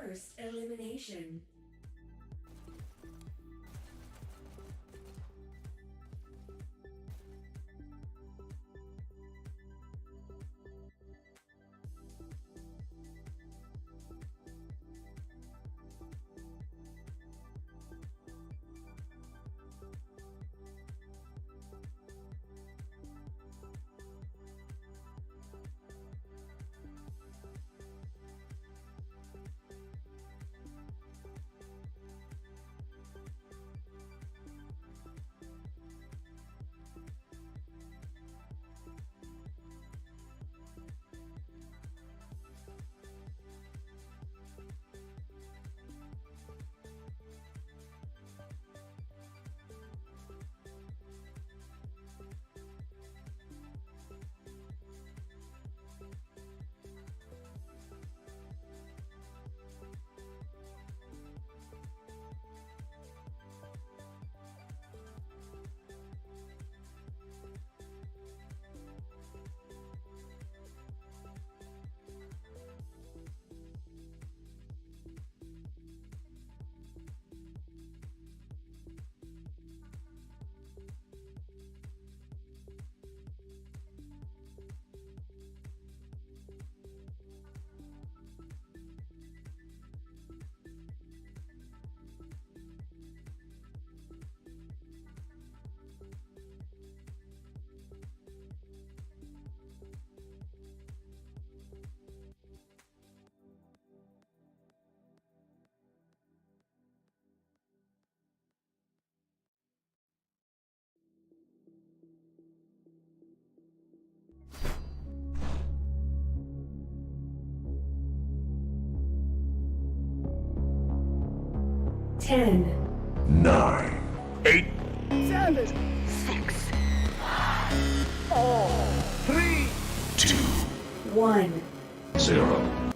First elimination. Ten, 9, 8, 7, 6, 4, 3, 2, 1. 0.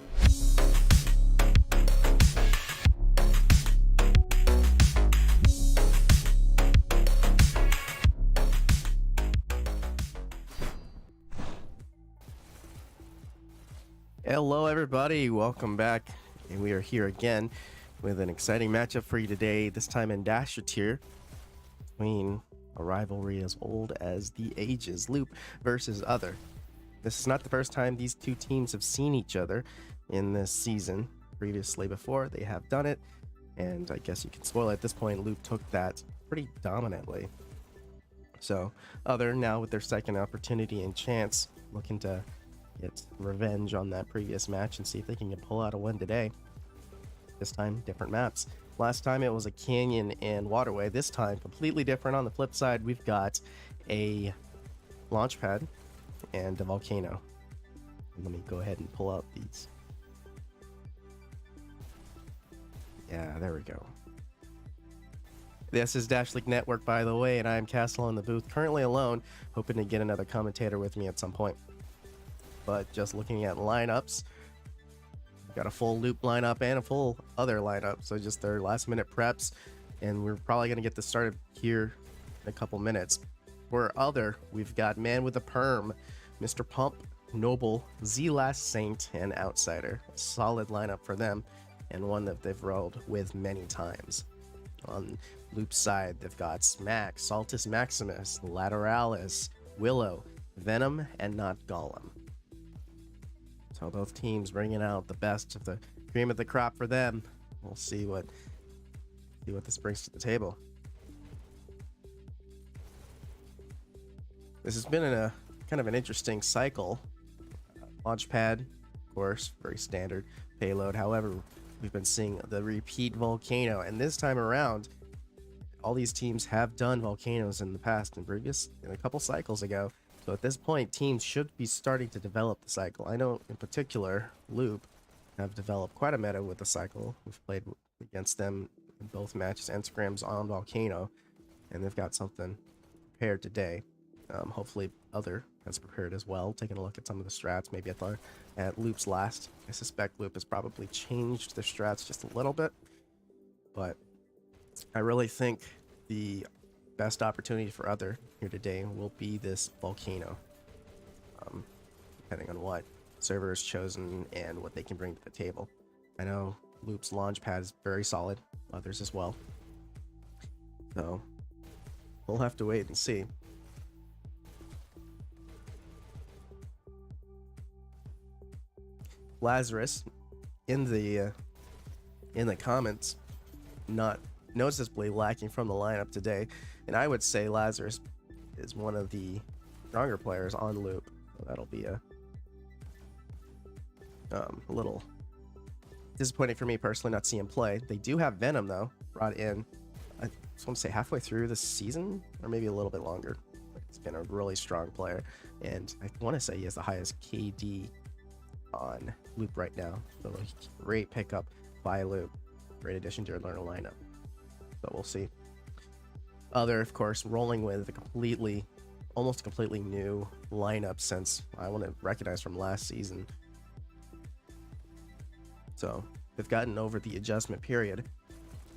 Hello everybody, welcome back, and we are here again with an exciting matchup for you today, this time in Dasher tier, between a rivalry as old as the ages, Loop versus Other. This is not the first time these two teams have seen each other in this season. Previously before, they have done it, and I guess you can spoil it at this point, Loop took that pretty dominantly. So, Other now with their second opportunity and chance, looking to get revenge on that previous match and see if they can pull out a win today. This time, different maps. Last time it was a canyon and waterway. This time, completely different. On the flip side, we've got a launch pad and a volcano. Let me go ahead and pull out these. Yeah, there we go. This is Dash League Network, by the way, and I am Kastle in the booth, currently alone, hoping to get another commentator with me at some point. But just looking at lineups, we've got a full Loop lineup and a full Other lineup, so just their last minute preps, and we're probably going to get this started here in a couple minutes. For Other, we've got Man with a Perm, Mr. Pump, Noble, Z Last Saint, and Outsider. A solid lineup for them, and one that they've rolled with many times. On Loop's side, they've got Smack, Saltus Maximus, Lateralis, Willow, Venom, and Not Golem. So both teams bringing out the best of the cream of the crop for them. We'll see what this brings to the table. This has been a kind of an interesting cycle. Launch pad, of course, very standard payload. However, we've been seeing the repeat volcano, and this time around, all these teams have done volcanoes in the past and in a couple cycles ago. So at this point, teams should be starting to develop the cycle. I know in particular, Loop have developed quite a meta with the cycle. We've played against them in both matches, Instagrams on Volcano, and they've got something prepared today. Hopefully Other has prepared as well, taking a look at some of the strats, maybe at Loop's last. I suspect Loop has probably changed their strats just a little bit, but I really think the best opportunity for Other here today will be this volcano, depending on what server is chosen and what they can bring to the table. I know Loop's launch pad is very solid. Others as well. So we'll have to wait and see. Lazarus in the comments, not noticeably lacking from the lineup today, and I would say Lazarus is one of the stronger players on Loop. So that'll be a little disappointing for me personally not seeing him play. They do have Venom though, brought in. I just want to say halfway through the season, or maybe a little bit longer. It's been a really strong player, and I want to say he has the highest KD on Loop right now. So great pickup by Loop, great addition to your learner lineup. So we'll see. Other, of course, rolling with a almost completely new lineup since I want to recognize from last season. So they've gotten over the adjustment period.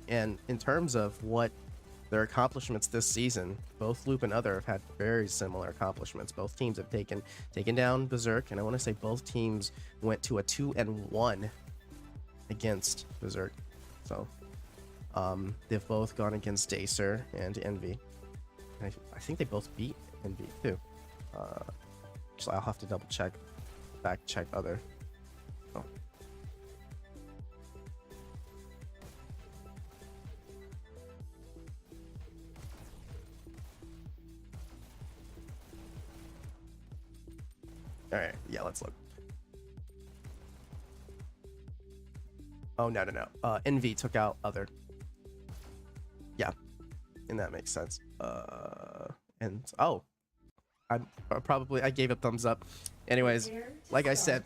And in terms of what their accomplishments this season, both Loop and Other have had very similar accomplishments. Both teams have taken down Berserk, and I want to say both teams went to a 2-1 against Berserk. So they've both gone against Dacer and Envy. I think they both beat Envy too. Actually, I'll have to double check, fact check Other. Oh. All right, yeah, let's look. Oh, no. Envy took out Other. Yeah, and that makes sense. And oh, I gave a thumbs up. Anyways, like I said,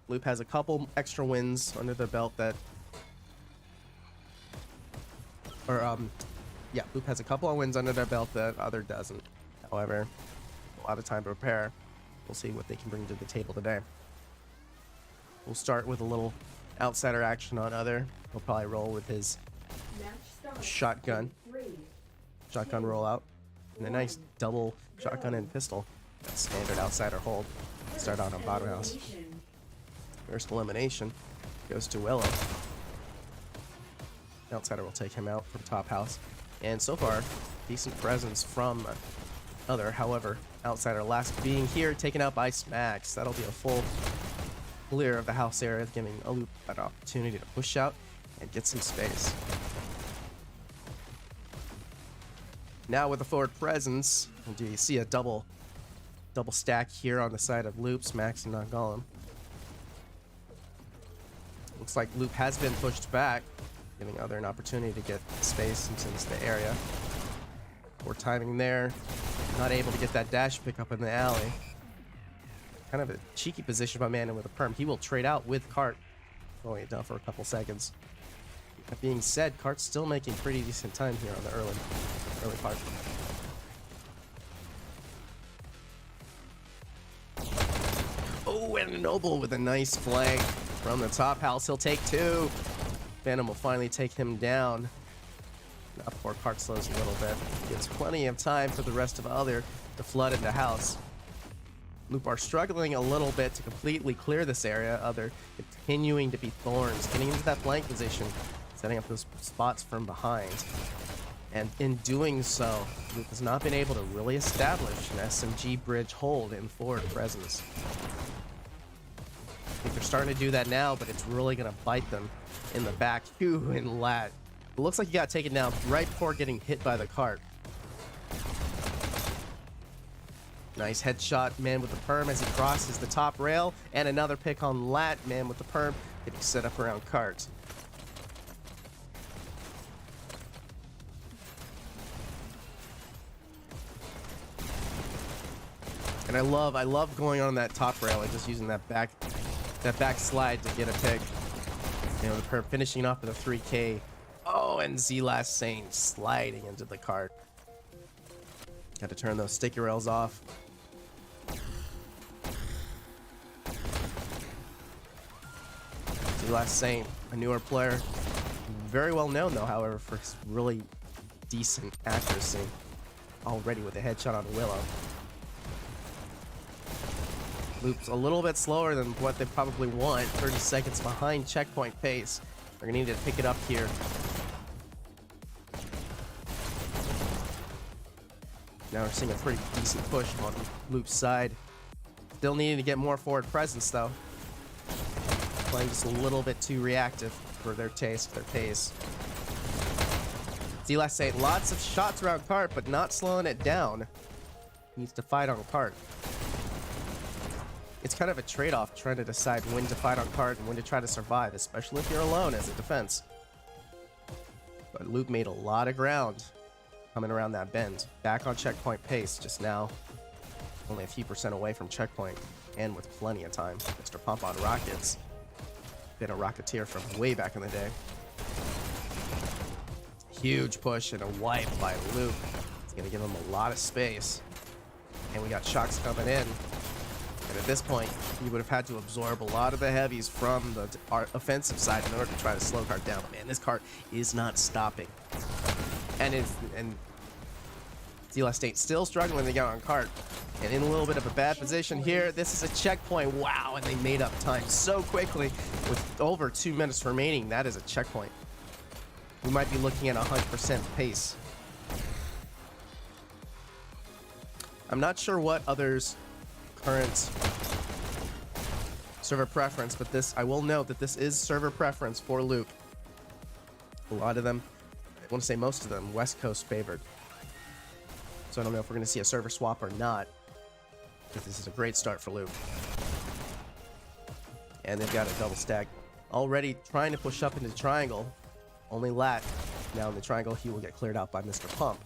Loop has a couple extra wins under their belt that, yeah, Loop has a couple of wins under their belt that Other doesn't. However, a lot of time to prepare. We'll see what they can bring to the table today. We'll start with a little outsider action on Other. He'll probably roll with his shotgun rollout, and a nice double shotgun and pistol. That's standard outsider hold. Start out on bottom house. First elimination goes to Willow. Outsider will take him out from top house, and so far decent presence from Other. However, outsider last being here, taken out by Smacks. That'll be a full clear of the house area, giving a Loop an opportunity to push out and get some space. Now with the forward presence, do you see a double stack here on the side of Loop, Smacks and not Golem. Looks like Loop has been pushed back, giving Other an opportunity to get space into the area. Poor timing there. Not able to get that dash pickup in the alley. Kind of a cheeky position by Mandan with a perm. He will trade out with Cart. Slowing it down for a couple seconds. That being said, Cart's still making pretty decent time here on the early part. Oh, and Noble with a nice flank from the top house. He'll take two. Phantom will finally take him down. Now poor Cart slows a little bit. Gives plenty of time for the rest of Other to flood into house. Loop are struggling a little bit to completely clear this area. Other continuing to be thorns, getting into that flank position, setting up those spots from behind. And in doing so, Loop has not been able to really establish an SMG bridge hold in forward presence. I think they're starting to do that now, but it's really going to bite them in the back. Ooh, and Lat. It looks like he got taken down right before getting hit by the cart. Nice headshot, man with the perm as he crosses the top rail. And another pick on Lat, man with the perm, getting set up around cart. And I love going on that top rail and just using that back slide to get a pick. You know, the perm finishing off with a 3K. Oh, and Z Last Saint sliding into the cart. Got to turn those sticky rails off. Z Last Saint, a newer player. Very well known though, however, for his really decent accuracy. Already with a headshot on Willow. Loop's a little bit slower than what they probably want. 30 seconds behind checkpoint pace. They're gonna need to pick it up here. Now we're seeing a pretty decent push on Loop's side. Still needing to get more forward presence though. Playing just a little bit too reactive for their taste, their pace. Zlast saying lots of shots around cart, but not slowing it down. Needs to fight on cart. It's kind of a trade-off trying to decide when to fight on cart and when to try to survive, especially if you're alone as a defense. But Loop made a lot of ground coming around that bend. Back on checkpoint pace just now. Only a few percent away from checkpoint and with plenty of time. Mr. Pump on rockets. Been a Rocketeer from way back in the day. Huge push and a wipe by Loop. It's going to give him a lot of space. And we got shocks coming in. And at this point, you would have had to absorb a lot of the heavies from the offensive side in order to try to slow cart down. Man, this cart is not stopping. And Zlast ain't still struggling to get on cart. And in a little bit of a bad position here. This is a checkpoint. Wow, and they made up time so quickly with over 2 minutes remaining. That is a checkpoint. We might be looking at 100% pace. I'm not sure what others' current server preference, but this, I will note that this is server preference for Loop. A lot of them, I want to say most of them, West Coast favored. So I don't know if we're going to see a server swap or not. But this is a great start for Loop. And they've got a double stack. Already trying to push up into the triangle. Only Lat. Now in the triangle, he will get cleared out by Mr. Pump.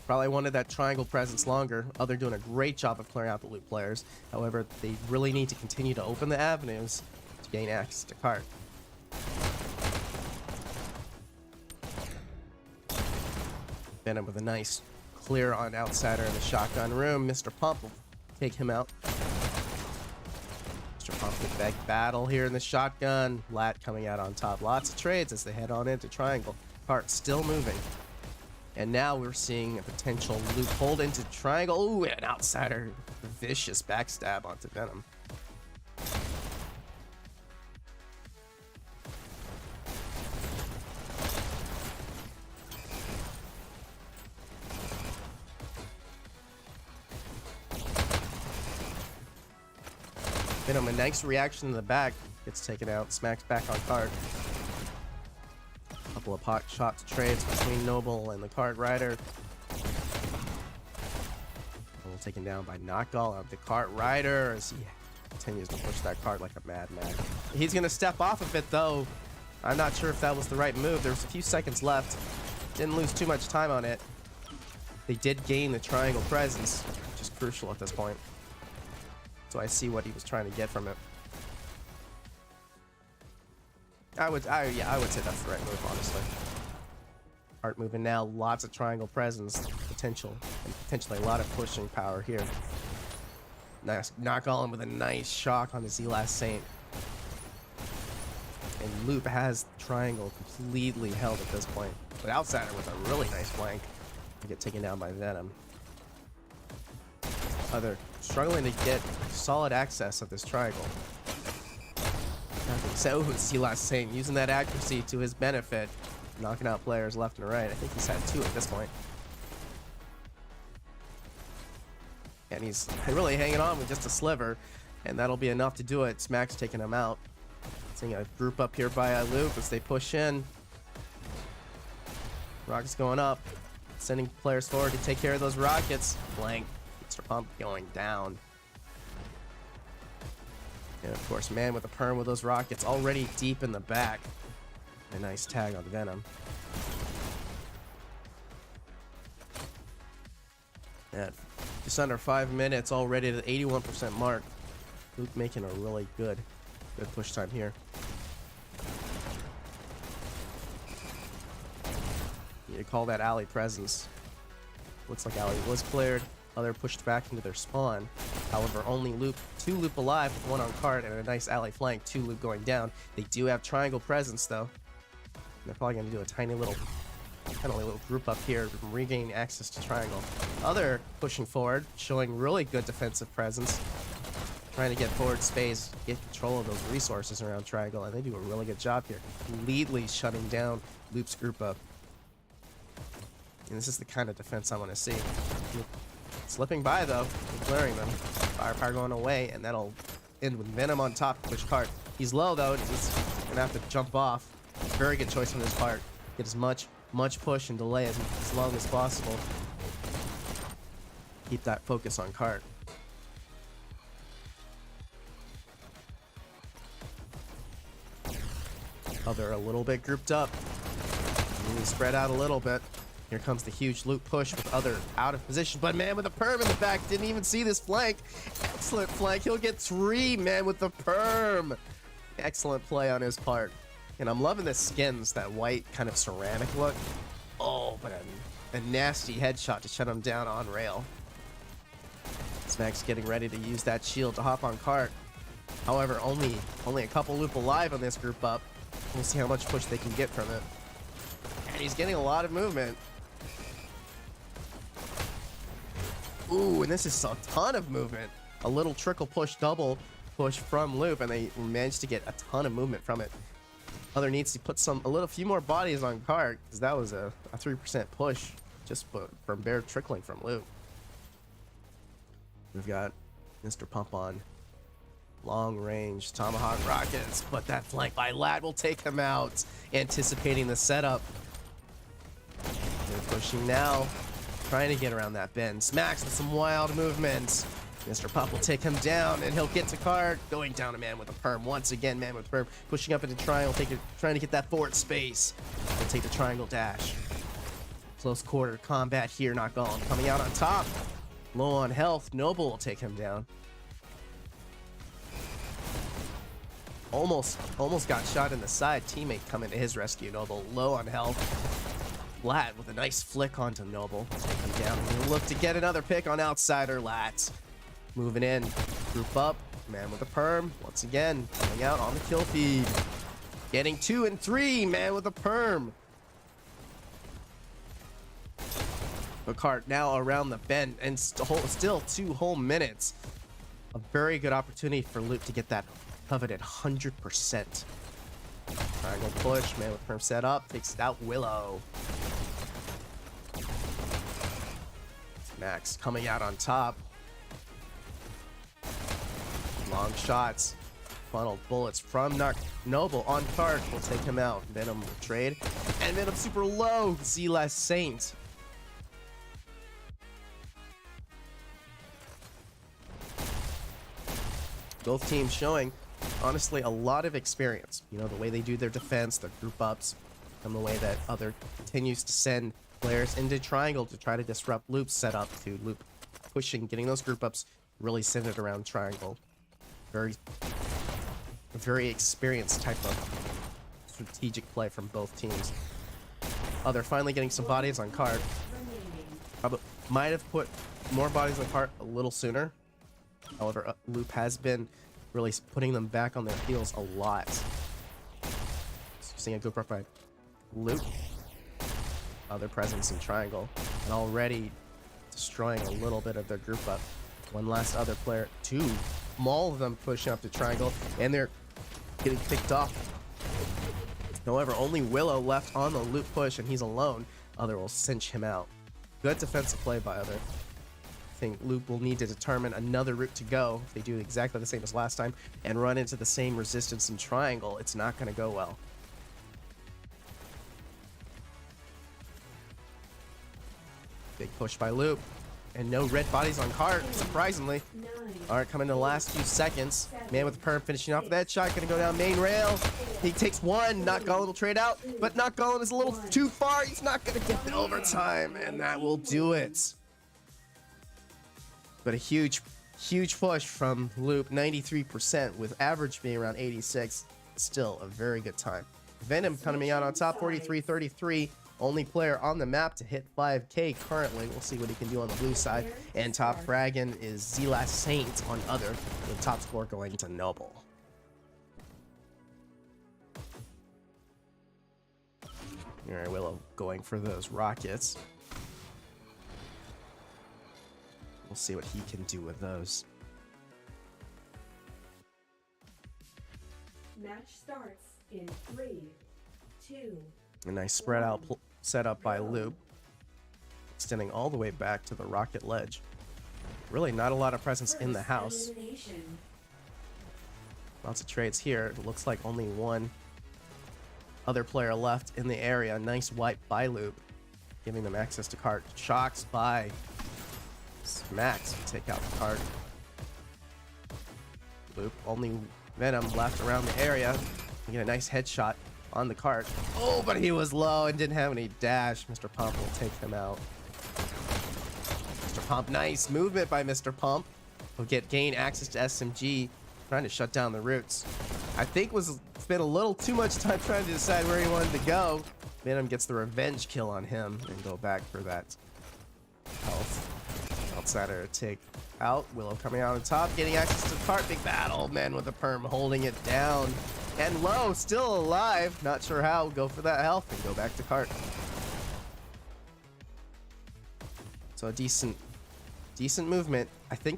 Probably wanted that triangle presence longer. They're doing a great job of clearing out the Loop players. However, they really need to continue to open the avenues to gain access to cart. Venom with a nice clear on Outsider in the shotgun room. Mr. Pump will take him out. Mr. Pump with big battle here in the shotgun. Lat coming out on top. Lots of trades as they head on into triangle. Cart still moving. And now we're seeing a potential Loop hold into triangle. Ooh, and an Outsider. Vicious backstab onto Venom. Venom, a nice reaction in the back. Gets taken out, smacks back on cart. Couple of pot shots trades between Noble and the cart rider. Noble taken down by Knockall of the cart rider as he continues to push that cart like a madman. He's going to step off of it though. I'm not sure if that was the right move. There's a few seconds left. Didn't lose too much time on it. They did gain the triangle presence, which is crucial at this point. So I see what he was trying to get from it. I would say that's the right move, honestly. Art moving now, lots of triangle presence potential, and potentially a lot of pushing power here. Nice knock all in with a nice shock on the Zlast Saint. And Loop has triangle completely held at this point. But Outsider with a really nice flank to get taken down by Venom. They're struggling to get solid access of this triangle. So Zlast Saint using that accuracy to his benefit, knocking out players left and right. I think he's had 2 at this point. And he's really hanging on with just a sliver, and that'll be enough to do it. Smack's taking him out. Seeing a group up here by Loop as they push in. Rockets going up, sending players forward to take care of those rockets. Blank. Mr. Pump going down. And of course, man with a perm with those rockets already deep in the back. A nice tag on Venom. At just under 5 minutes, already to the 81% mark. Luke making a really good push time here. You call that alley presence. Looks like alley was cleared. Other pushed back into their spawn. However, only Loop, 2 Loop alive with 1 on cart and a nice alley flank, 2 Loop going down. They do have triangle presence though. And they're probably going to do a tiny little group up here to regain access to triangle. Other pushing forward, showing really good defensive presence. trying to get forward space, get control of those resources around Triangle, and they do a really good job here, completely shutting down Loop's group up. And this is the kind of defense I want to see. Slipping by though, clearing them. Firepower going away, and that'll end with Venom on top to push Cart. He's low though, he's gonna have to jump off. Very good choice on his part. Get as much push and delay as long as possible. Keep that focus on Cart. Oh, they're a little bit grouped up. Really spread out a little bit. Here comes the huge loop push with other out of position, but man with a perm in the back didn't even see this flank. Excellent flank. He'll get 3, man with the perm. Excellent play on his part. And I'm loving the skins, that white kind of ceramic look. Oh, but a nasty headshot to shut him down on rail. Smack's getting ready to use that shield to hop on Cart. However, only a couple loop alive on this group up. We'll see how much push they can get from it. And he's getting a lot of movement. Ooh, and this is a ton of movement. A little trickle push, double push from Loop, and they managed to get a ton of movement from it. Other needs to put a few more bodies on Cart, because that was a 3% push just from bare trickling from Loop. We've got Mr. Pump on long range tomahawk rockets, but that flank by Lad will take him out, anticipating the setup. They're pushing now, trying to get around that bend. Smacks with some wild movements. Mr. Pop will take him down, and he'll get to Cart. Going down a man with a perm. Once again, man with perm. Pushing up into triangle, trying to get that forward space. He'll take the triangle dash. Close quarter combat here, not going. Coming out on top. Low on health. Noble will take him down. Almost got shot in the side. Teammate coming to his rescue. Noble low on health. Lat with a nice flick onto Noble. Take him down. He'll look to get another pick on Outsider. Lat moving in. Group up. Man with a perm. Once again, coming out on the kill feed. Getting 2 and 3. Man with a perm. Cart now around the bend, and still 2 whole minutes. A very good opportunity for Loop to get that coveted 100%. Triangle push, man with perm set up, takes out Willow. Max coming out on top. Long shots, funneled bullets from Noble on Cart will take him out. Venom will trade, and Venom super low. Z-Last Saint. Both teams showing, honestly, a lot of experience. You know, the way they do their defense, their group ups, and the way that Other continues to send players into Triangle to try to disrupt Loop's setup, to Loop pushing, getting those group ups really centered around Triangle. Very experienced type of strategic play from both teams. They're finally getting some bodies on Cart. Probably might have put more bodies on Cart a little sooner. However, Loop has been really putting them back on their heels a lot. Seeing a good work by Loop. Other presence in Triangle. And already destroying a little bit of their group up. One last other player. 2. All of them pushing up to Triangle. And they're getting picked off. However, only Willow left on the Loop push, and he's alone. Other will cinch him out. Good defensive play by Other. I think Loop will need to determine another route to go. If they do exactly the same as last time and run into the same resistance in Triangle, it's not going to go well. Big push by Loop. And no red bodies on Cart, surprisingly. Alright, coming to the last few seconds. Man with the perm finishing off with that shot. Gonna go down main rail. He takes 1. Not Gollum will trade out. But Not Gollum is a little too far. He's not gonna get the overtime. And that will do it. But a huge push from Loop. 93% with average being around 86. Still a very good time. Venom coming out on top, 43-33. Only player on the map to hit 5K currently. We'll see what he can do on the blue side. And top fragging is Z-Last Saint on Other. The top score going to Noble. Alright, Willow going for those rockets. We'll see what he can do with those. Match starts in 3, 2. A nice spread out setup by Loop, extending all the way back to the rocket ledge. Really not a lot of presence in the house. Elimination. Lots of trades here. It looks like only one other player left in the area. Nice wipe by Loop, giving them access to cart. Shocks by Smacks to take out the cart. Loop, only Venom left around the area. We get a nice headshot on the cart. Oh, but he was low and didn't have any dash. Mr. Pump will take them out. Mr. Pump, nice movement by Mr. Pump. Will gain access to SMG, trying to shut down the roots. I think spent a little too much time trying to decide where he wanted to go. Venom gets the revenge kill on him and go back for that health. Outsider take out. Willow coming out on top, getting access to the cart. Big battle. Man with a perm holding it down. And Low still alive. Not sure how. Go for that health and go back to cart. So a decent movement.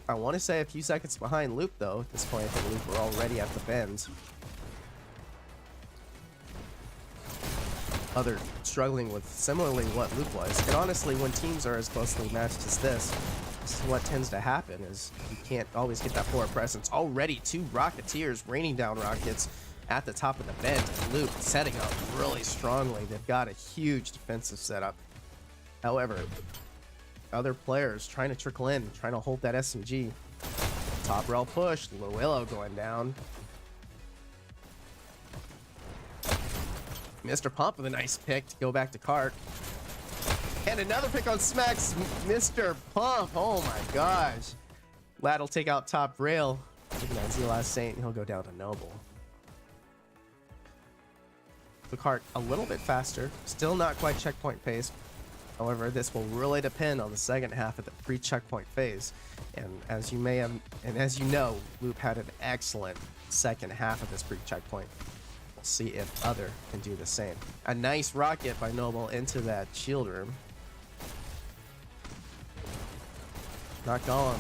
I want to say a few seconds behind Loop though. At this point, I think Loop were already at the bends. Other struggling with similarly what Loop was. And honestly, when teams are as closely matched as this is what tends to happen, is you can't always get that forward presence. Already 2 Rocketeers raining down rockets at the top of the bend. Loop setting up really strongly. They've got a huge defensive setup. However, other players trying to trickle in, trying to hold that SMG. Top rail push, Willow going down. Mr. Pump with a nice pick to go back to cart. And another pick on Smacks, Mr. Pump. Oh my gosh. Lad will take out top rail. Taking that Z-Last Saint, he'll go down to Noble. The cart a little bit faster, still not quite checkpoint pace. However, this will really depend on the second half of the pre-checkpoint phase. And as you know, Loop had an excellent second half of this pre-checkpoint. We'll see if Other can do the same. A nice rocket by Noble into that shield room. Not going.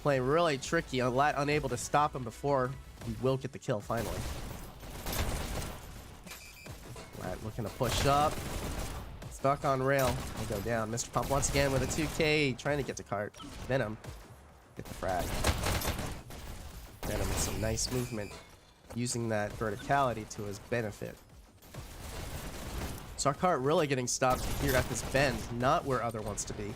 Playing really tricky, unable to stop him before he will get the kill finally. Lat looking to push up. Stuck on rail. He'll go down. Mr. Pump once again with a 2K, trying to get to cart. Venom, get the frag. Venom with some nice movement, using that verticality to his benefit. So our cart really getting stopped here at this bend, not where Other wants to be.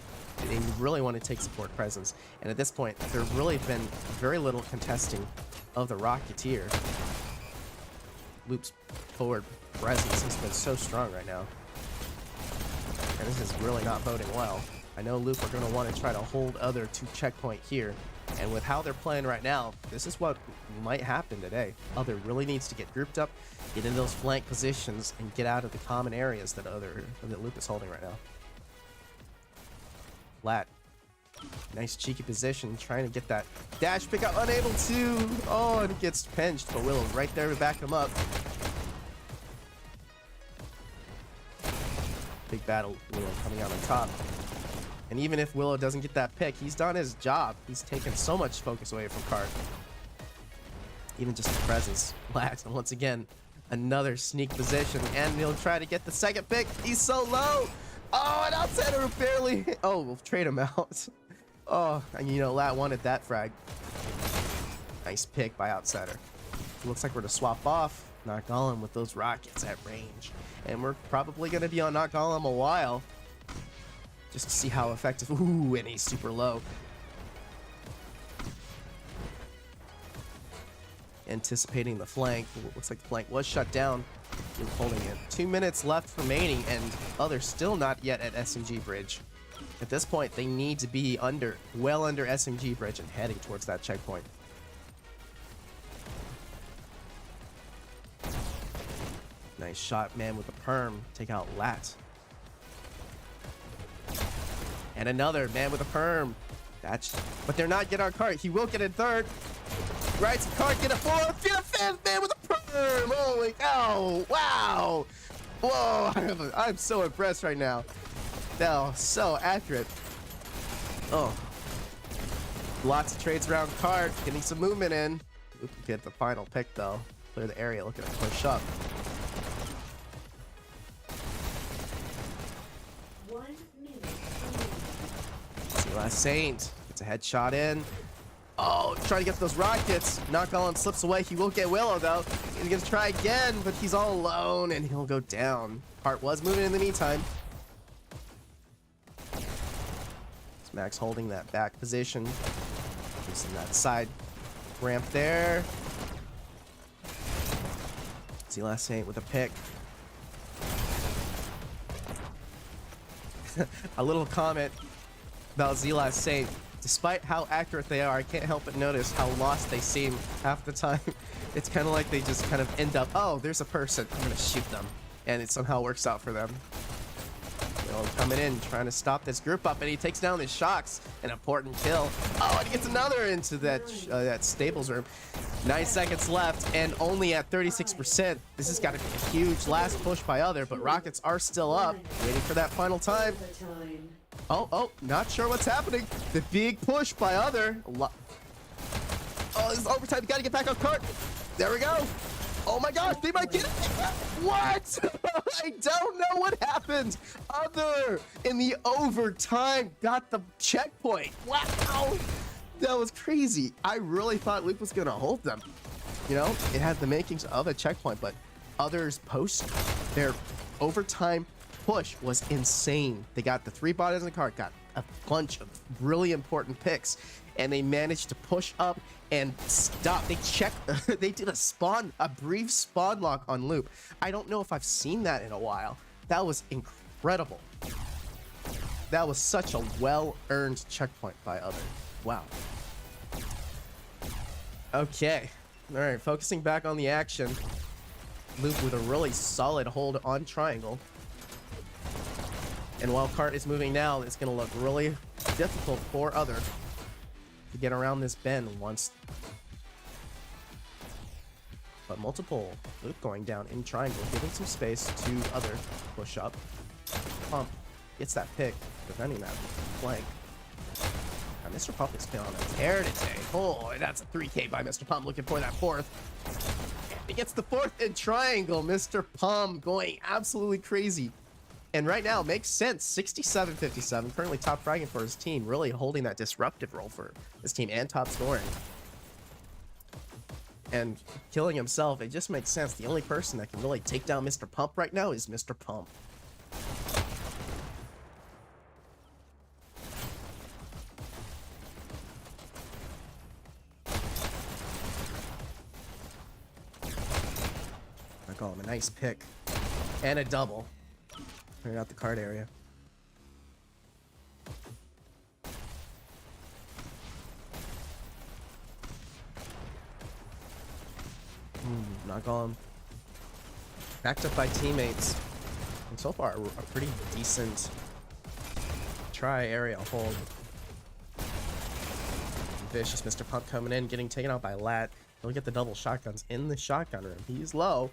They really want to take support presence. And at this point, there's really been very little contesting of the Rocketeer. Loop's forward presence has been so strong right now. And this is really not boding well. I know Loop are going to want to try to hold Other to checkpoint here. And with how they're playing right now, this is what might happen today. Other really needs to get grouped up, get in those flank positions, and get out of the common areas that Loop is holding right now. Lat, nice cheeky position, trying to get that dash pick up, unable to. Oh, and it gets pinched, but Willow's right there to back him up. Big battle, Willow coming out on top. And even if Willow doesn't get that pick, he's done his job. He's taken so much focus away from cart. Even just his presence. Lat, and once again, another sneak position, and he'll try to get the second pick. He's so low. Oh, and outsider barely. Oh, we'll trade him out. Oh, and you know, Lat wanted that frag. Nice pick by outsider. Looks like we're to swap off Knock Golem with those rockets at range. And we're probably going to be on Knock Golem a while, just to see how effective. Ooh, and he's super low. Anticipating the flank. Looks like the flank was shut down. You're holding it. 2 minutes left remaining, and Other still not yet at SMG Bridge. At this point, they need to be well under SMG Bridge and heading towards that checkpoint. Nice shot, man, with the perm. Take out Lat. And another man with a perm. But they're not getting our cart. He will get a third. Right, cart, get a fourth. Get a fifth, man with a perm. Holy cow. Wow. Whoa. I'm so impressed right now. No, so accurate. Oh. Lots of trades around cart. Getting some movement in. Get the final pick, though. Clear the area, looking to push up. 1 minute. See last Saint. Gets a headshot in. Oh, trying to get those rockets. Knock on slips away. He will get Willow though. He's gonna try again, but he's all alone and he'll go down. Hart was moving in the meantime. Max holding that back position. Using that side ramp there. See last Saint with a pick. A little comment about Z-Last Saint. Despite how accurate they are, I can't help but notice how lost they seem half the time. It's kind of like they just kind of end up, oh, there's a person, I'm gonna shoot them. And it somehow works out for them. Will coming in, trying to stop this group up, and he takes down his shocks. An important kill. Oh, and he gets another into that stables room. 9 seconds left, and only at 36%. This has got to be a huge last push by other, but Rockets are still up, waiting for that final time. Overtime. Oh, not sure what's happening. The big push by other. Oh, this is overtime. Got to get back on cart. There we go. Oh my gosh, they might get it. What? I don't know what happened. Other in the overtime got the checkpoint. Wow. That was crazy. I really thought Luke was going to hold them. You know, it had the makings of a checkpoint, but others post their overtime push was insane. They got the 3 bodies in the cart, got a bunch of really important picks, and they managed to push up and stop. They checked. They did a brief spawn lock on Loop. I don't know if I've seen that in a while. That was incredible. That was such a well-earned checkpoint by others. Wow. Okay. All right, focusing back on the action. Loop with a really solid hold on triangle. And while cart is moving now, it's going to look really difficult for other to get around this bend once. But multiple Loop going down in triangle, giving some space to other push up. Pump gets that pick, preventing that flank. Now, Mr. Pump is feeling a tear today. Oh, that's a 3K by Mr. Pump, looking for that 4th. He gets the 4th in triangle. Mr. Pump going absolutely crazy. And right now, makes sense. 67-57, currently top fragging for his team, really holding that disruptive role for his team and top scoring. And killing himself, it just makes sense. The only person that can really take down Mr. Pump right now is Mr. Pump. I call him a nice pick. And a double. Clearing out the card area. Not gone. Backed up by teammates. And so far, a pretty decent try area hold. Vicious Mr. Pump coming in, getting taken out by Lat. He'll get the double shotguns in the shotgun room. He's low.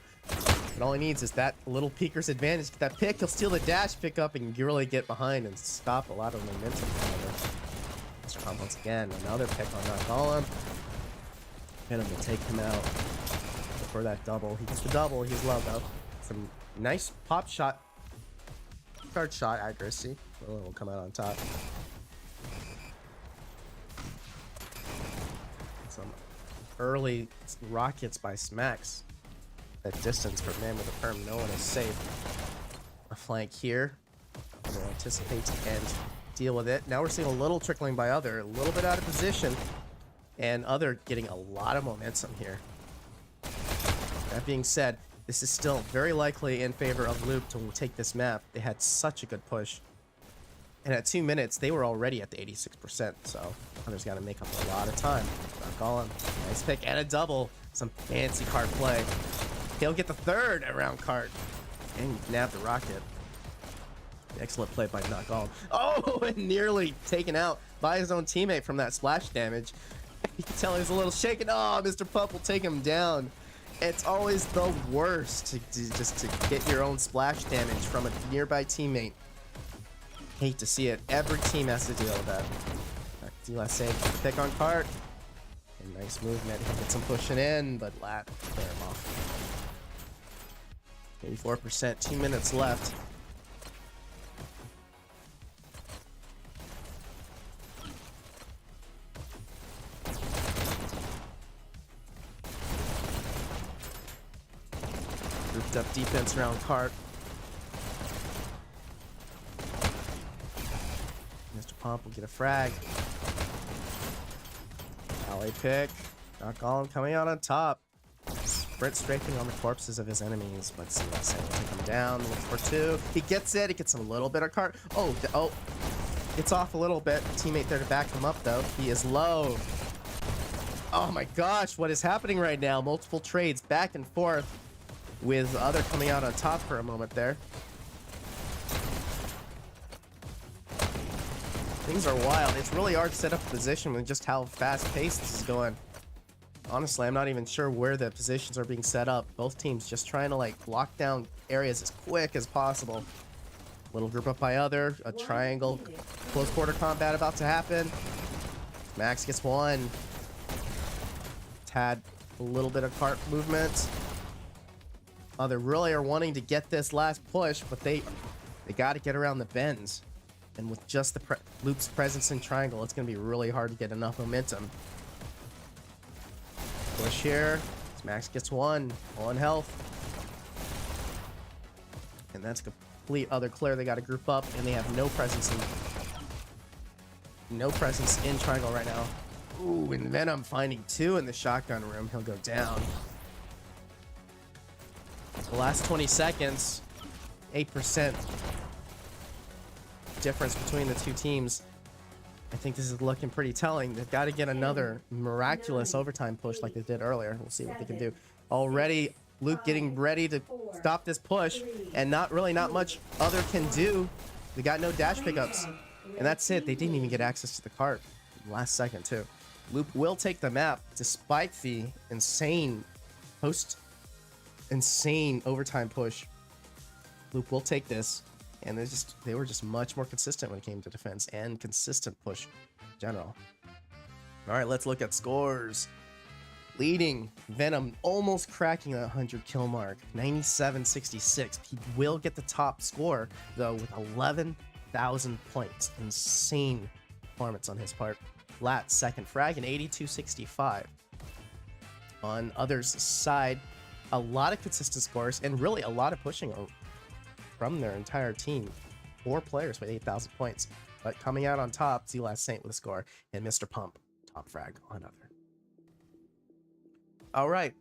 And all he needs is that little peeker's advantage. Get that pick, he'll steal the dash, pick up, and really get behind and stop a lot of momentum. Mr. Pump once again, another pick on that golem. And I'm gonna take him out for that double. He gets the double, he's low though. Some nice pop shot, card shot accuracy. Will come out on top. Some early rockets by Smacks. That distance for man with a perm, no one is safe. A flank here. We'll anticipate and deal with it. Now we're seeing a little trickling by other, a little bit out of position, and other getting a lot of momentum here. That being said, this is still very likely in favor of Loop to take this map. They had such a good push. And at 2 minutes, they were already at the 86%, so others got to make up a lot of time. Golem, nice pick and a double. Some fancy card play. He'll get the 3rd around cart. And nab the rocket. Excellent play by Not Golem. Oh, and nearly taken out by his own teammate from that splash damage. You can tell he was a little shaken. Oh, Mr. Pump will take him down. It's always the worst to get your own splash damage from a nearby teammate. Hate to see it. Every team has to deal with that. Z-Last Saint, pick on cart. And Nice movement. He gets him pushing in, but Lat clear him off. 84%, 2 minutes left. Grouped up defense around Cart. Mr. Pomp will get a frag. Alley pick. Not Golem coming out on top. Sprint strafing on the corpses of his enemies. Let's see what's saying. Take him down. Looks for 2. He gets it. He gets a little bit of Cart. Oh. It's off a little bit. Teammate there to back him up, though. He is low. Oh my gosh. What is happening right now? Multiple trades back and forth with other coming out on top for a moment there. Things are wild. It's really hard to set up a position with just how fast-paced this is going. Honestly, I'm not even sure where the positions are being set up. Both teams just trying to like lock down areas as quick as possible. Little group up by other, a triangle, close quarter combat about to happen. Max gets 1. Tad, a little bit of cart movement. They really are wanting to get this last push, but they got to get around the bends. And with just the Loop's presence in triangle, it's going to be really hard to get enough momentum. Push here. Max gets 1 health. And that's a complete other clear. They got to group up, and they have no presence in triangle right now. Ooh, and Venom finding 2 in the shotgun room. He'll go down. The last 20 seconds, 8% difference between the two teams. I think this is looking pretty telling. They've got to get another miraculous overtime push like they did earlier. We'll see what they can do. Already, Luke getting ready to stop this push, and not much other can do. They got no dash pickups, and that's it. They didn't even get access to the cart last second too. Loop will take the map despite the insane overtime push. Loop will take this, and they were just much more consistent when it came to defense and consistent push in general. All right, let's look at scores. Leading, Venom almost cracking that 100 kill mark, 97-66. He will get the top score though with 11,000 points. Insane performance on his part. Lat second frag and 82-65. On others' side, a lot of consistent scores and really a lot of pushing from their entire team. 4 players with 8,000 points. But coming out on top, Z-Last Saint with a score, and Mr. Pump, top frag on other. All right.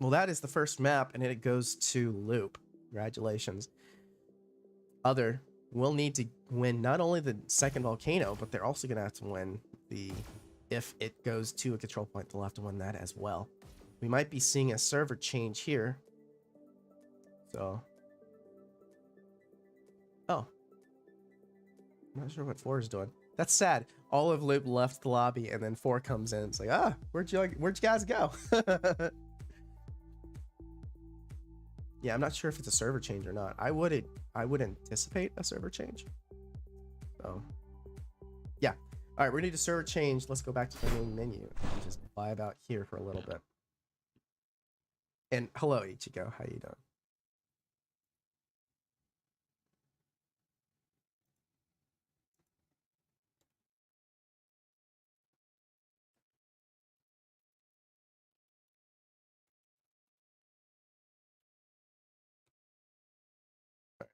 Well, that is the first map, and it goes to Loop. Congratulations. Other will need to win not only the second volcano, but they're also going to have to win if it goes to a control point, they'll have to win that as well. We might be seeing a server change here. So, I'm not sure what 4 is doing. That's sad. All of Loop left the lobby, and then 4 comes in. It's like, where'd you guys go? Yeah, I'm not sure if it's a server change or not. I would anticipate a server change. So, yeah. All right, we need a server change. Let's go back to the main menu and just vibe out here for a little bit. And hello, Ichigo. How you doing?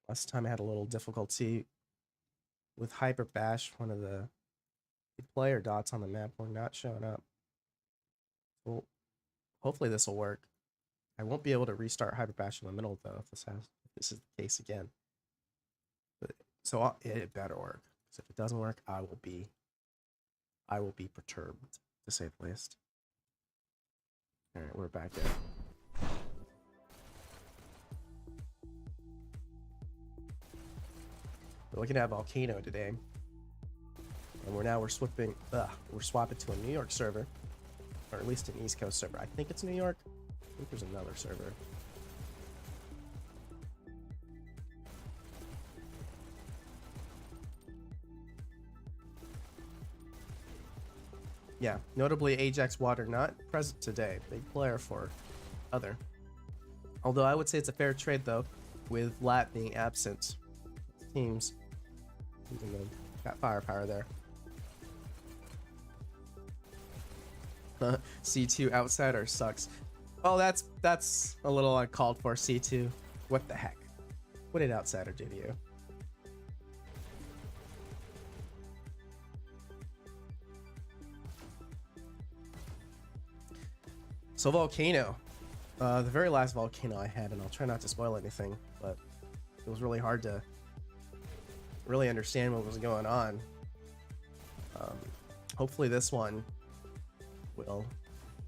Last time I had a little difficulty with Hyperdash. One of the player dots on the map were not showing up. Well, hopefully this will work. I won't be able to restart Hyperdash in the middle though if this is the case again. But so it better work. Because if it doesn't work, I will be perturbed, to say the least. All right, we're back in. We're looking at Volcano today, and we're swapping to a New York server, or at least an East Coast server. I think it's New York. I think there's another server. Yeah, notably Ajax Water not present today. Big player for other. Although I would say it's a fair trade though, with Lat being absent. Teams, even though got firepower there. C2 outsider sucks. Oh, that's a little uncalled for. C2. What the heck? What did outsider do to you? So Volcano, the very last Volcano I had, and I'll try not to spoil anything, but it was really hard to really understand what was going on. Hopefully this one will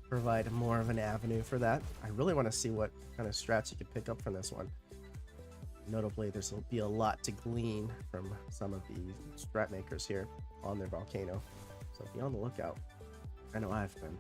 provide more of an avenue for that. I really want to see what kind of strats you could pick up from this one. Notably, there's will be a lot to glean from some of the strat makers here on their Volcano, so be on the lookout. I know I've been.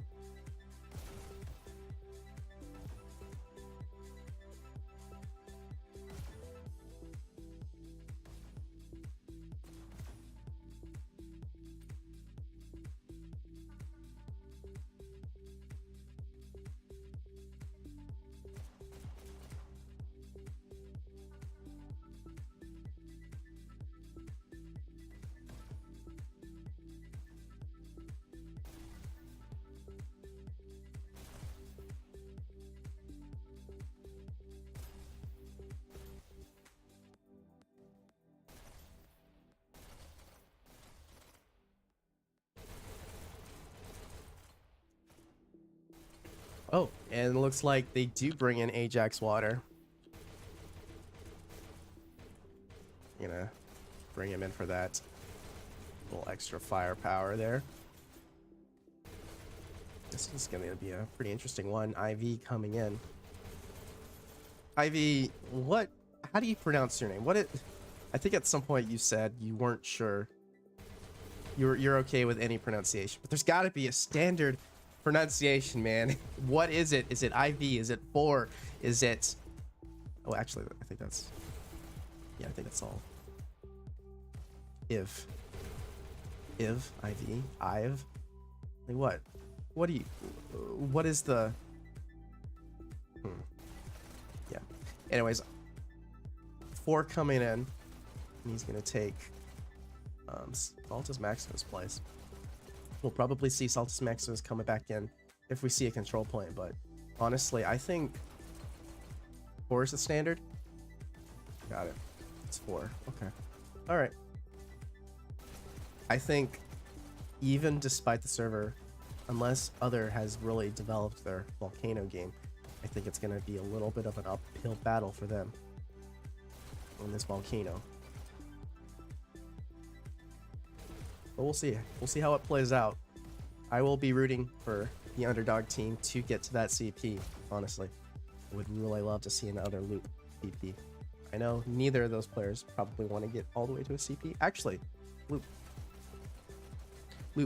Oh, and it looks like they do bring in Ajax Water. Gonna bring him in for that little extra firepower there. This is gonna be a pretty interesting one. IV coming in. IV, what? How do you pronounce your name? I think at some point you said you weren't sure. You're okay with any pronunciation, but there's got to be a standard pronunciation, man. What is it? Is it IV? Is it 4? Is it... Oh, actually, I think that's... Yeah, I think that's all. IV, IV, Ive. Like what? What do you... What is the... Yeah. Anyways, 4 coming in. And he's going to take Saltus Maximus' place. We'll probably see Saltus Maximus coming back in if we see a control point, but honestly, I think 4 is the standard. Got it. It's 4. Okay. All right. I think even despite the server, unless Other has really developed their Volcano game, I think it's going to be a little bit of an uphill battle for them on this Volcano. But we'll see. We'll see how it plays out. I will be rooting for the underdog team to get to that CP, honestly. I would really love to see another Loop CP. I know neither of those players probably want to get all the way to a CP. Actually, Loop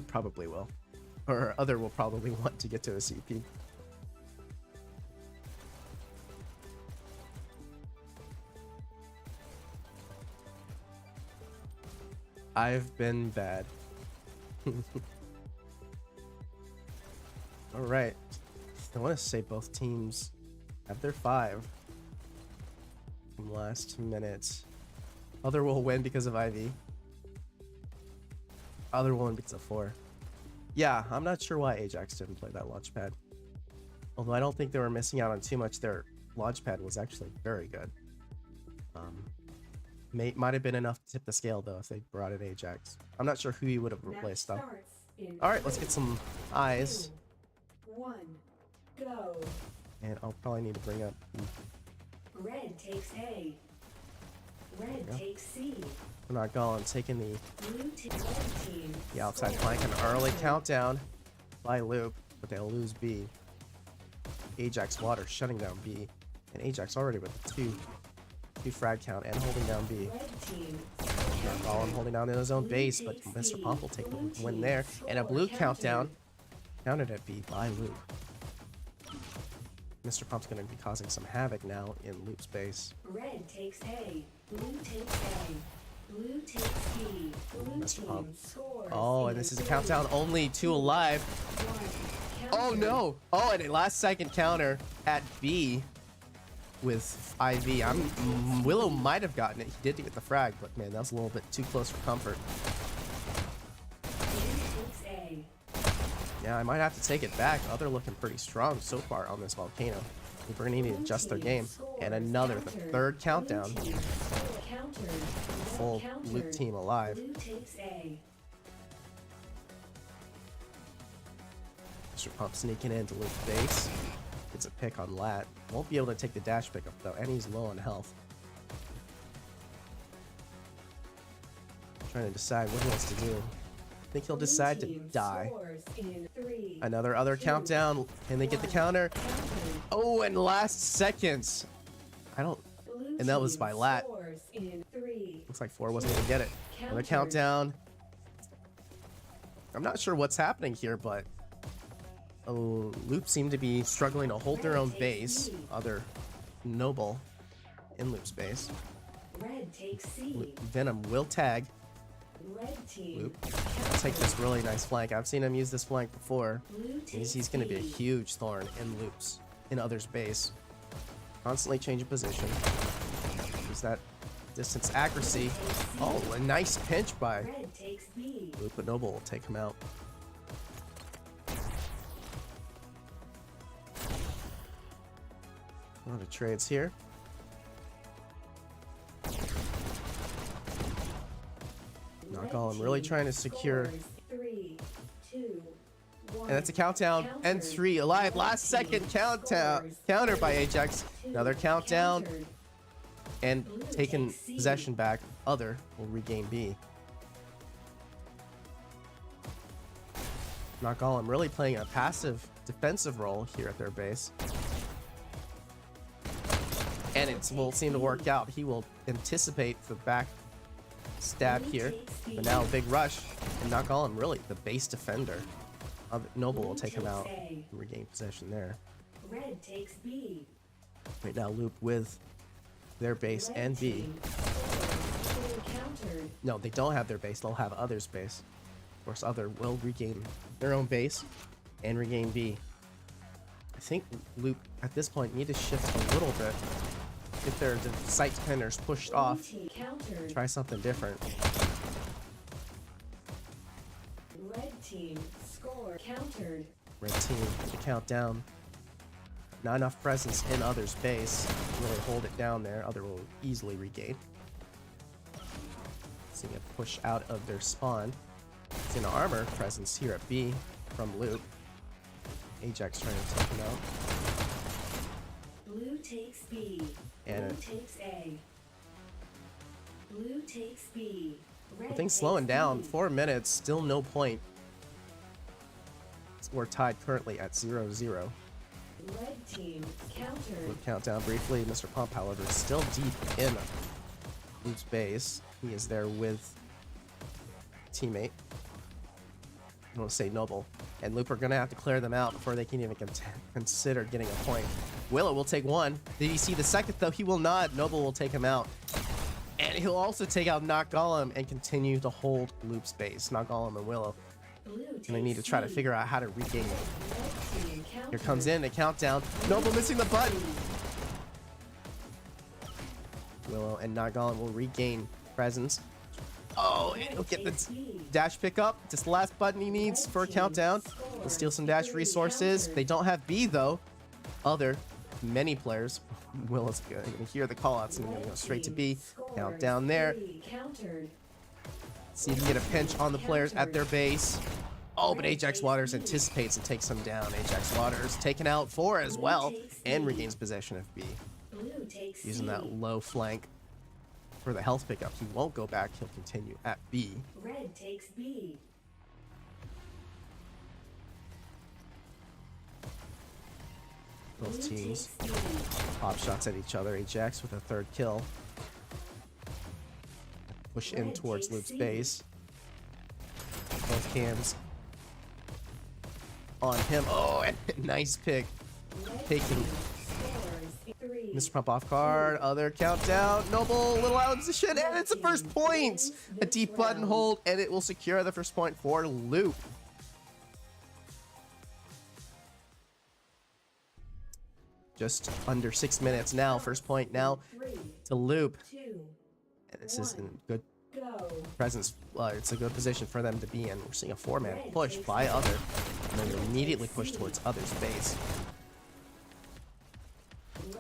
probably will. Or Other will probably want to get to a CP. I've been bad. All right. I want to say both teams have their 5 from last minutes. Other will win because of IV. Other will win because of 4. Yeah, I'm not sure why Ajax didn't play that launchpad. Although I don't think they were missing out on too much. Their launchpad was actually very good. Might have been enough to tip the scale though if they brought in Ajax. I'm not sure who he would have replaced though. All right, let's get some eyes. 2, 1, go. And I'll probably need to bring up. Red takes A. Red takes C. We're not going. Taking Blue team. the outside flank. An early countdown by Loop, but they'll lose B. Ajax Water shutting down B, and Ajax already with a 2 frag count and holding down B. Gollum holding down in his own base, but Mr. Pomp will take the win there. And a blue countdown. Counted at B by Loop. Mr. Pomp's going to be causing some havoc now in Loop's base. Red takes A. Blue takes A. Blue takes B. Blue Mr. team Pump. scores. Oh, and this is a countdown. Only 2 alive. Oh no! Oh, and a last second counter at B with IV. Willow might have gotten it. He did get the frag, but man, that was a little bit too close for comfort. Yeah, I might have to take it back. Other looking pretty strong so far on this volcano. We're gonna need to adjust their game. And another, the third countdown. Full loop team alive. Mr. Pump sneaking into loop base. Gets a pick on Lat. Won't be able to take the dash pickup though, and he's low on health. Trying to decide what he wants to do. I think he'll decide to die. Another other countdown. Can they get the counter? Oh, and last seconds. And that was by Lat. Looks like 4 wasn't gonna get it. Another countdown. I'm not sure what's happening here, but Loop seem to be struggling to hold their own base. Other Noble in Loop's base. Venom will tag. Loop. Take this really nice flank. I've seen him use this flank before. He's going to be a huge thorn in others' base. Constantly changing position. Use that distance accuracy. Oh, a nice pinch by Loop, but Noble will take him out. A lot of trades here. Golem really trying to secure. And that's a countdown. And 3 alive. Last second counter by Ajax. Another countdown. And taking possession back. Other will regain B. Golem really playing a passive defensive role here at their base. And it will seem to work out. He will anticipate the back stab here, but now a big rush, and Golem really the base defender. Noble will take him out and regain possession there. Right now Loop with their base and B. No, they don't have their base, they'll have others' base. Of course, Other will regain their own base and regain B. I think Loop at this point need to shift a little bit. Get their site defenders pushed off. Try something different. Red team score countered. Red team, the countdown. Not enough presence in Other's base. Really hold it down there. Other will easily regain. Seeing a push out of their spawn. It's an armor presence here at B from Loop. Ajax trying to take him out. Blue takes B. And Blue takes A. Blue takes B. Red things takes slowing down. B. 4 minutes, still no point. We're tied currently at 0-0. Red team countered. Loop countdown briefly. Mr. Pump, however, is still deep in Loop's base. He is there with teammate. I want to say Noble. And Loop are going to have to clear them out before they can even consider getting a point. Willow will take one. Did he see the second, though? He will not. Noble will take him out. And he'll also take out Golem and continue to hold Loop's base. Golem and Willow. And they need to try to figure out how to regain it. Here comes in a countdown. Noble missing the button. Willow and Golem will regain presence. Oh, and he'll get the dash pickup. Just the last button he needs for a countdown. He'll steal some dash resources. They don't have B, though. Many players. Willow's going to hear the callouts and going to go straight to B. Countdown there. See if he can get a pinch on the players at their base. Oh, but Ajax Waters anticipates and takes him down. Ajax Waters taken out 4 as well and regains possession of B. Using that low flank for the health pickup. He won't go back. He'll continue at B. Red takes B. Both teams pop shots at each other. Ajax with a 3rd kill. Push in towards Loop's base. Both cams on him. Oh, and nice pick. Taking 3, Mr. Pump off card, other countdown, Noble, little out of position, and it's the first point! A deep button hold, and it will secure the first point for Loop. Just under 6 minutes now, first point now 3, to Loop. 2, And this is in good go. presence, it's a good position for them to be in. We're seeing a 4-man push by Other, and then immediately push towards Other's base.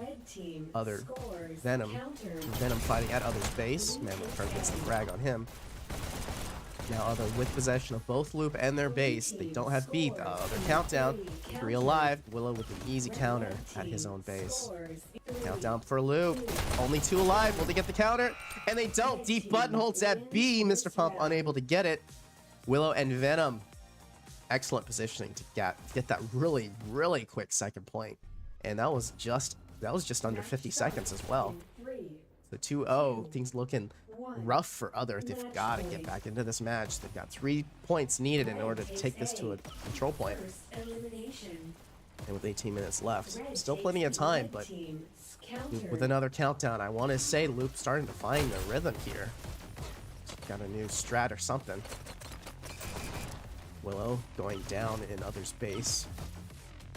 Red team Other scores. Venom. Counter. Venom fighting at Other's base. Man with card gets the frag on him. Now Other with possession of both Loop and their base. They don't have beat. Other countdown. 3 alive. Willow with an easy counter at his own base. Scores. Countdown for Loop. Only 2 alive. Will they get the counter? And they don't. Deep button holds at B. Mr. Pump unable to get it. Willow and Venom. Excellent positioning to get that really, really quick second point. And that was just under 50 seconds as well. So 2-0. Things looking rough for Other. They've got to get back into this match. They've got 3 points needed in order to take this to a control point. And with 18 minutes left, still plenty of time, but with another countdown, I want to say Loop starting to find a rhythm here. Got a new strat or something. Willow going down in Other's base.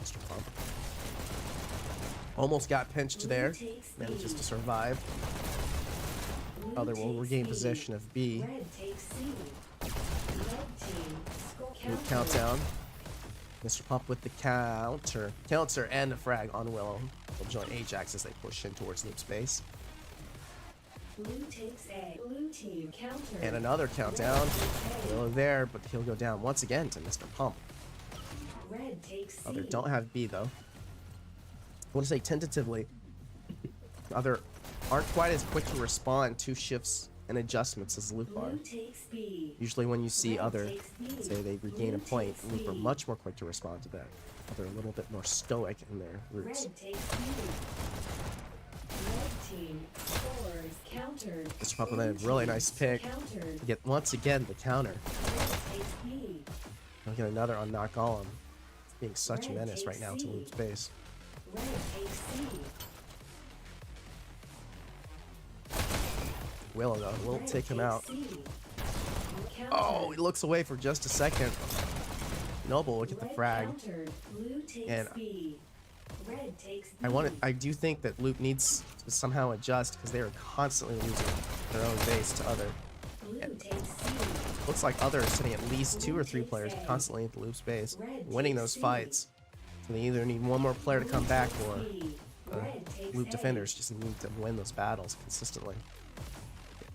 Mr. Pump. Almost got pinched there. Manages to survive. Other will regain possession of B. Loop countdown. Mr. Pump with the counter and a frag on Willow. They'll join Ajax as they push in towards Loop's base. Blue takes A. Blue team counter. And another countdown. Willow there, but he'll go down once again to Mr. Pump. Red takes C. Other don't have B though. I want to say tentatively, Other aren't quite as quick to respond to shifts and adjustments as Loop are. Blue takes B. Usually when you see Red Other, takes B. say they regain a Blue point, takes Loop are B. much more quick to respond to that. Other a little bit more stoic in their roots. Red takes B. Red team scores. Countered. Mr. Pump with Blue a really team nice pick. Countered. To get once again the counter. Red takes B. I'll get another on Knock Golem. It's being such a Red menace right takes now to C. Loop's base. Red takes C. Willow though, will Red take him takes out. C. Oh, Countered. he looks away for just a second. Noble will get the Red frag. countered. Blue takes And B. Red takes B. I do think that Loop needs to somehow adjust because they are constantly losing their own base to Other. Blue takes C. Looks like Other is sitting at least 2 or 3 players constantly at the Loop's base, winning those fights. So they either need one more player to come back or Red takes Loop A. defenders just need to win those battles consistently.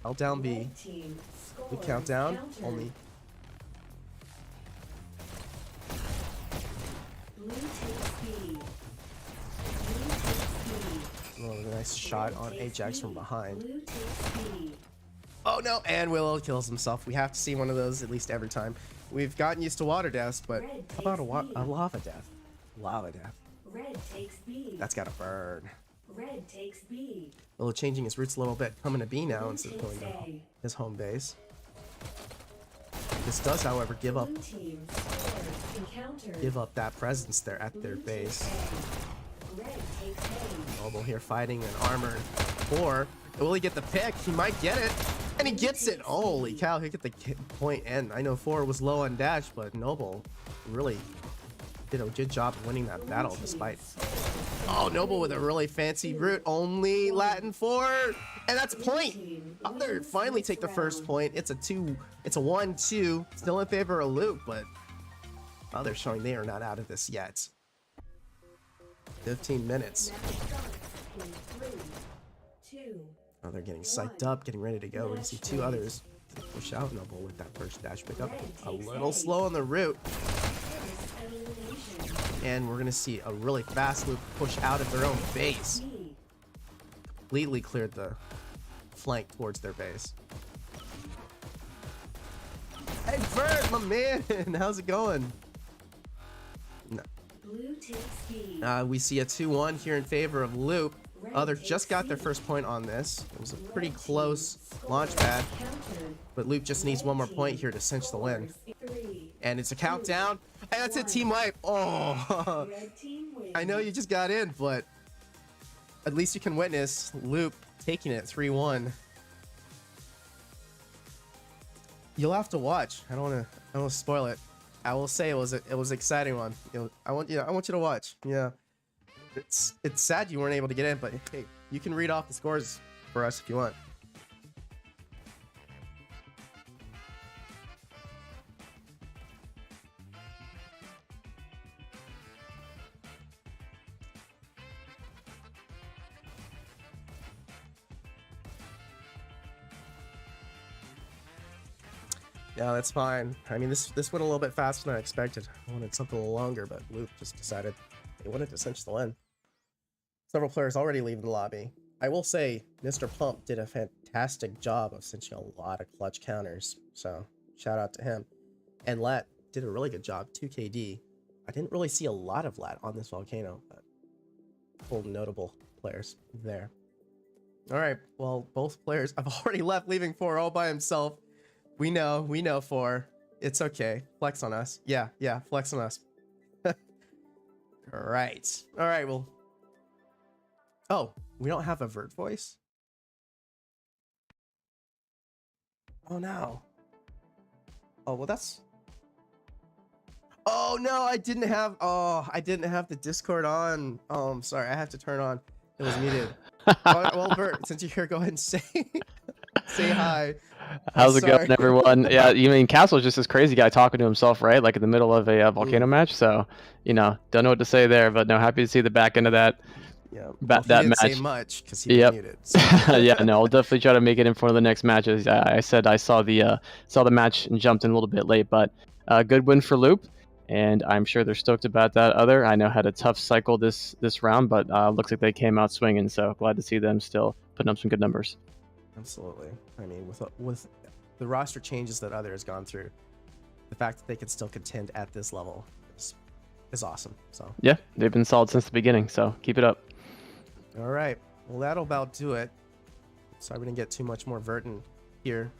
L down B. Red team We scores. count down. Countered. Only Blue takes B. Blue takes B. oh, a nice shot on Red takes Ajax B. from behind. Blue takes B. Oh no, and Willow kills himself. We have to see one of those at least every time. We've gotten used to water deaths, but Red how about takes B. a lava death? Lava death. Red takes B. That's gotta burn. Red takes B. Willow changing his routes a little bit, coming to B now Blue instead of takes going to A. his home base. This does, however, give up Blue team scores. Encounter. give up that presence there at their Blue base. takes A. Red takes A. Noble here fighting an armored 4. Will he get the pick? He might get it. And he gets it. Holy cow, he'll get the point. And I know 4 was low on dash, but Noble really did a good job of winning that battle despite. Oh, Noble with a really fancy route. Only Latin 4. And that's point. Other finally take the first point. It's a 1-2. Still in favor of Luke, but Other showing they are not out of this yet. 15 minutes. Match starts in 3, 2. Oh, they're getting psyched up, getting ready to go. We're gonna see 2 others push out. Noble with that first dash pickup. A little slow on the route. Elimination. And we're gonna see a really fast Loop push out of their own base. B. Completely cleared the flank towards their base. Hey Bird, my man, how's it going? No. Blue takes B. We see a 2-1 here in favor of Loop. Red Other takes just got their C. first point on this. It was a pretty Red team close scores. launch pad, Countered. but Loop just needs one more point here to cinch the win. Scores. 3. And it's a countdown. And that's it, team wipe. Oh, Red team wins. I know you just got in, but at least you can witness Loop taking it 3-1. You'll have to watch. I don't want to spoil it. I will say it was an exciting one. I want you to watch. Yeah. It's sad you weren't able to get in, but hey, you can read off the scores for us if you want. Yeah, that's fine. I mean, this went a little bit faster than I expected. I wanted something a little longer, but Luke just decided they wanted to cinch the win. Several players already leaving the lobby. I will say, Mr. Pump did a fantastic job of cinching a lot of clutch counters, so shout out to him. And Lat did a really good job, 2KD. I didn't really see a lot of Lat on this volcano, but full notable players there. All right, well, both players have already left, leaving 4 all by himself. We know 4. It's okay. Flex on us. Yeah, flex on us. All right, well. Oh, we don't have a vert voice? Oh, no. Oh, well, that's... Oh, no, I didn't have the Discord on. Oh, I'm sorry. I have to turn on. It was muted. Well, Vert, since you're here, go ahead and say hi. How's it going, everyone? Yeah, you mean Castle's just this crazy guy talking to himself, right? Like in the middle of a volcano match. So, don't know what to say there, but no, happy to see the back end of that. Yeah, that he didn't match. Say much because he was muted. So. Yeah, no, I'll definitely try to make it in for one of the next matches. I said I saw the match and jumped in a little bit late, but good win for Loop, and I'm sure they're stoked about that. I know had a tough cycle this round, but looks like they came out swinging. So glad to see them still putting up some good numbers. Absolutely. I mean, with the roster changes that Other has gone through, the fact that they can still contend at this level is awesome. So yeah, they've been solid since the beginning. So keep it up. All right. Well, that'll about do it. Sorry we didn't get too much more Vertin here,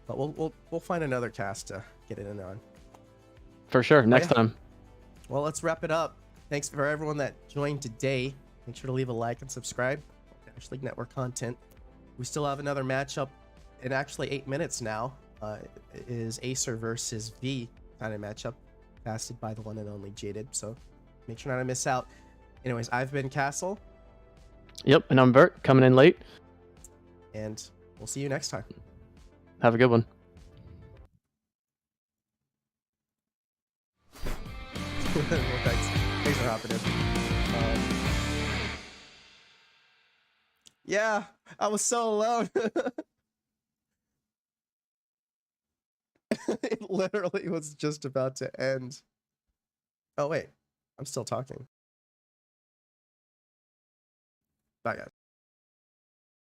but we'll find another cast to get it in on. For sure, next time. Well, let's wrap it up. Thanks for everyone that joined today. Make sure to leave a like and subscribe. Dash League Network content. We still have another matchup in actually 8 minutes now. It is Acer versus V kind of matchup, casted by the one and only Jaded. So make sure not to miss out. Anyways, I've been Kastle. Yep, and I'm Bert, coming in late. And we'll see you next time. Have a good one. Well, thanks for hopping in. Yeah, I was so alone. It literally was just about to end. Oh, wait. I'm still talking. Bye, guys.